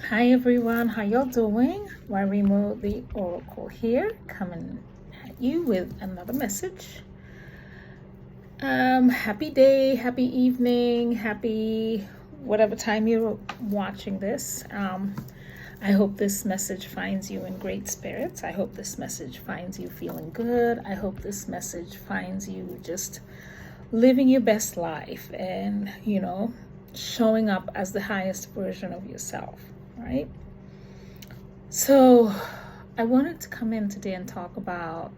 Hi everyone, how y'all doing? Warimo the Oracle here, coming at you with another message. Happy day, happy evening, happy whatever time you're watching this. I hope this message finds you in great spirits. I hope this message finds you feeling good. I hope this message finds you just living your best life and, showing up as the highest version of yourself, right? So I wanted to come in today and talk about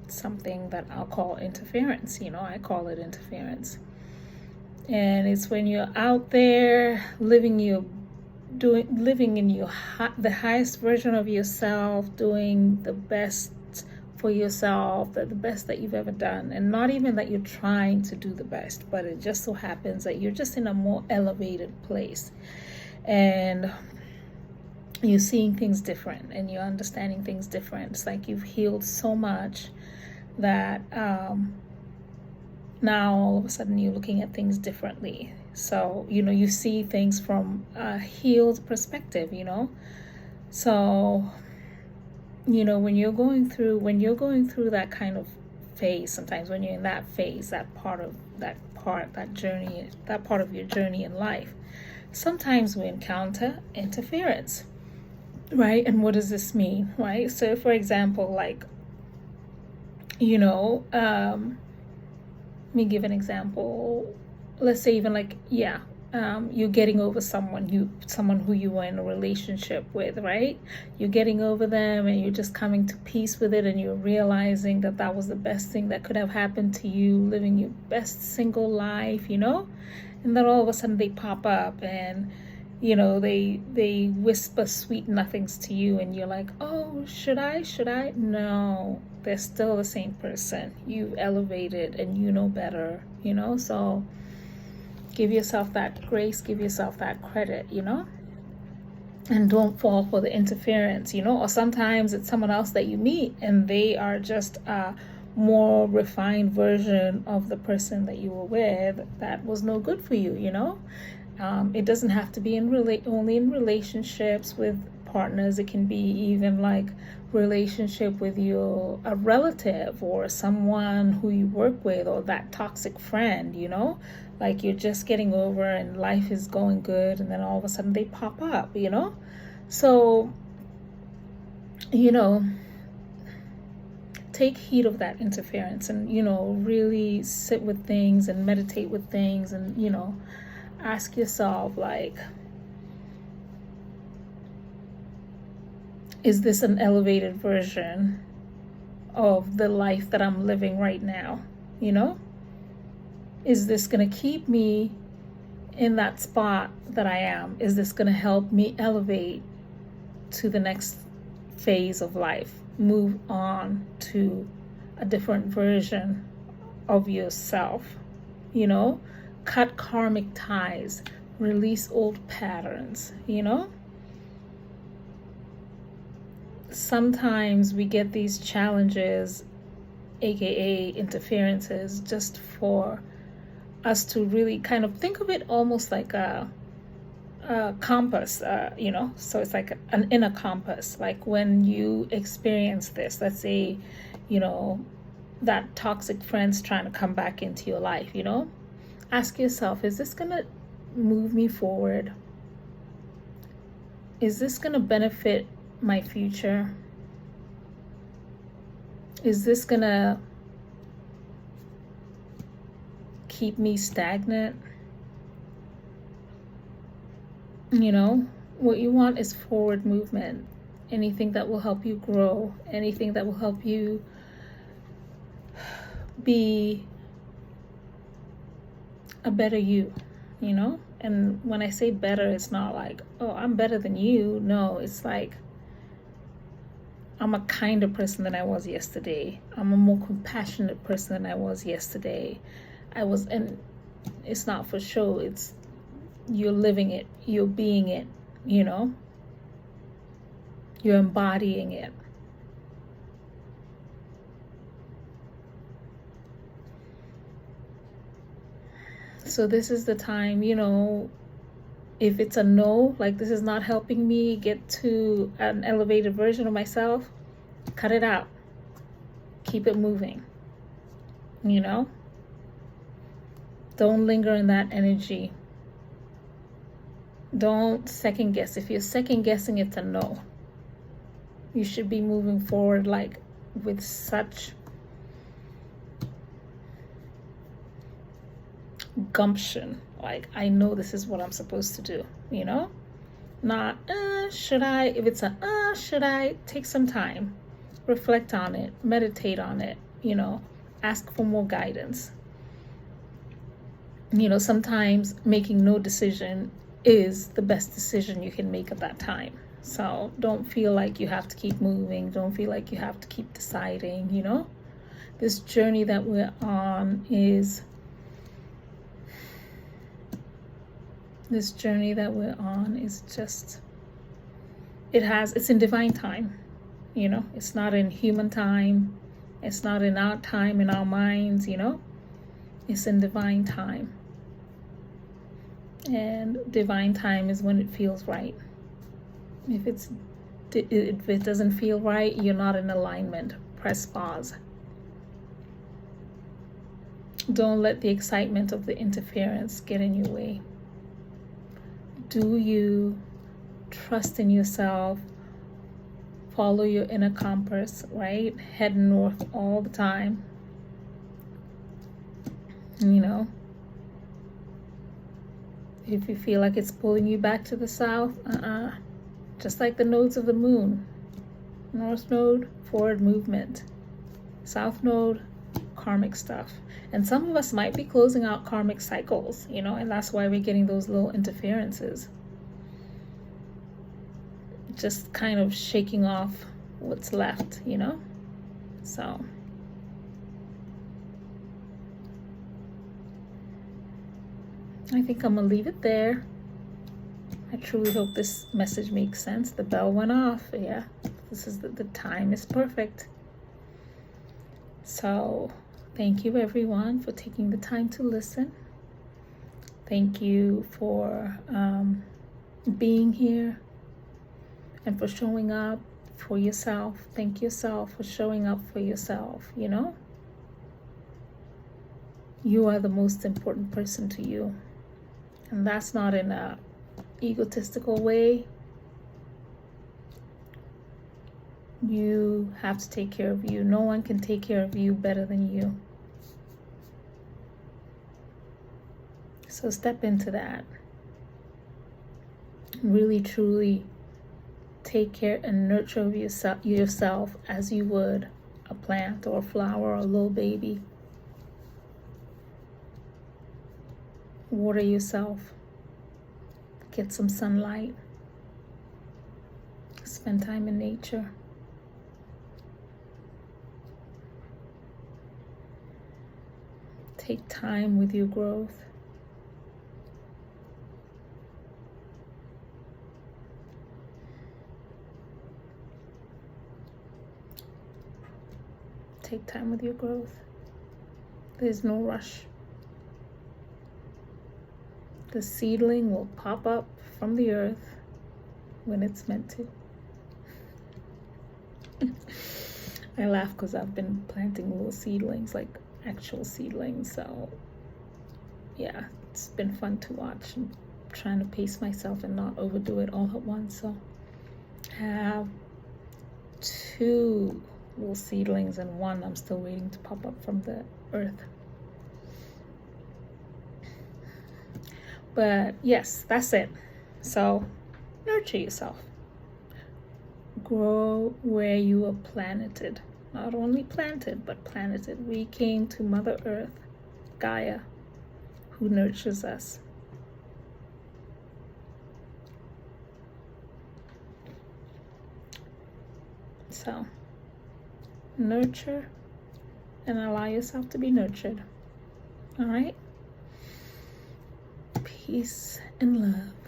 something that I'll call interference. I call it interference. And it's when you're out there living in the highest version of yourself, doing the best for yourself, the best that you've ever done. And not even that you're trying to do the best, but it just so happens that you're just in a more elevated place. And you're seeing things different and you're understanding things different. It's like you've healed so much that now all of a sudden you're looking at things differently. So, you see things from a healed perspective, So, when you're going through that kind of phase, sometimes when you're in that phase, that part of your journey in life, sometimes we encounter interference. Right? And what does this mean? Right? So, for example, let me give an example. Let's say even you're getting over someone who you were in a relationship with, right? You're getting over them and you're just coming to peace with it, and you're realizing that was the best thing that could have happened to you, living your best single life, and then all of a sudden they pop up and they whisper sweet nothings to you, and you're like, oh, should I? No, they're still the same person. You've elevated and you know better, so give yourself that grace, give yourself that credit, and don't fall for the interference, or sometimes it's someone else that you meet and they are just a more refined version of the person that you were with that was no good for you, It doesn't have to be only in relationships with partners. It can be even like relationship with a relative or someone who you work with, or that toxic friend, like you're just getting over and life is going good, and then all of a sudden they pop up, So, take heed of that interference and, really sit with things and meditate with things and, ask yourself, is this an elevated version of the life that I'm living right now? Is this going to keep me in that spot that I am? Is this going to help me elevate to the next phase of life? Move on to a different version of yourself, Cut karmic ties, release old patterns, Sometimes we get these challenges, aka interferences, just for us to really kind of think of it almost like a compass, so it's like an inner compass. Like when you experience this, let's say, that toxic friend's trying to come back into your life, ask yourself, is this going to move me forward? Is this going to benefit my future? Is this going to keep me stagnant? What you want is forward movement. Anything that will help you grow, anything that will help you be a better you, And when I say better, it's not like, oh, I'm better than you. No, it's like I'm a kinder person than I was yesterday. I'm a more compassionate person than I was yesterday. And it's not for show. It's you're living it. You're being it, You're embodying it. So this is the time, If it's a no, like this is not helping me get to an elevated version of myself, cut it out. Keep it moving. You know? Don't linger in that energy. Don't second guess. If you're second guessing, it's a no. You should be moving forward like with such gumption. Like, I know this is what I'm supposed to do, you know? Not, should I? If it's a, should I? Take some time. Reflect on it. Meditate on it, you know? Ask for more guidance. You know, sometimes making no decision is the best decision you can make at that time. So don't feel like you have to keep moving. Don't feel like you have to keep deciding, you know? This journey that we're on is just, it's in divine time, you know? It's not in human time. It's not in our time, in our minds, you know? It's in divine time. And divine time is when it feels right. If it doesn't feel right, you're not in alignment. Press pause. Don't let the excitement of the interference get in your way. Do you trust in yourself? Follow your inner compass, right? Head north all the time. You know? If you feel like it's pulling you back to the south, just like the nodes of the moon. North node, forward movement. South node, karmic stuff. And some of us might be closing out karmic cycles, you know, and that's why we're getting those little interferences. Just kind of shaking off what's left, you know? So I think I'm gonna leave it there. I truly hope this message makes sense. The bell went off. Yeah, this is the time is perfect. So thank you everyone for taking the time to listen. Thank you for being here and for showing up for yourself. Thank yourself for showing up for yourself, you know? You are the most important person to you. And that's not in a egotistical way. You have to take care of you. No one can take care of you better than you. So step into that. Really, truly take care and nurture yourself as you would a plant or a flower or a little baby. Water yourself. Get some sunlight. Spend time in nature. Take time with your growth. Take time with your growth. There's no rush. The seedling will pop up from the earth when it's meant to. I laugh because I've been planting little seedlings, like actual seedlings. So yeah, it's been fun to watch. I'm trying to pace myself and not overdo it all at once. So I have 2 little seedlings and 1 I'm still waiting to pop up from the earth. But yes, that's it. So nurture yourself. Grow where you were planeted. Not only planted, but planeted. We came to Mother Earth, Gaia, who nurtures us. So nurture and allow yourself to be nurtured. All right? Peace and love.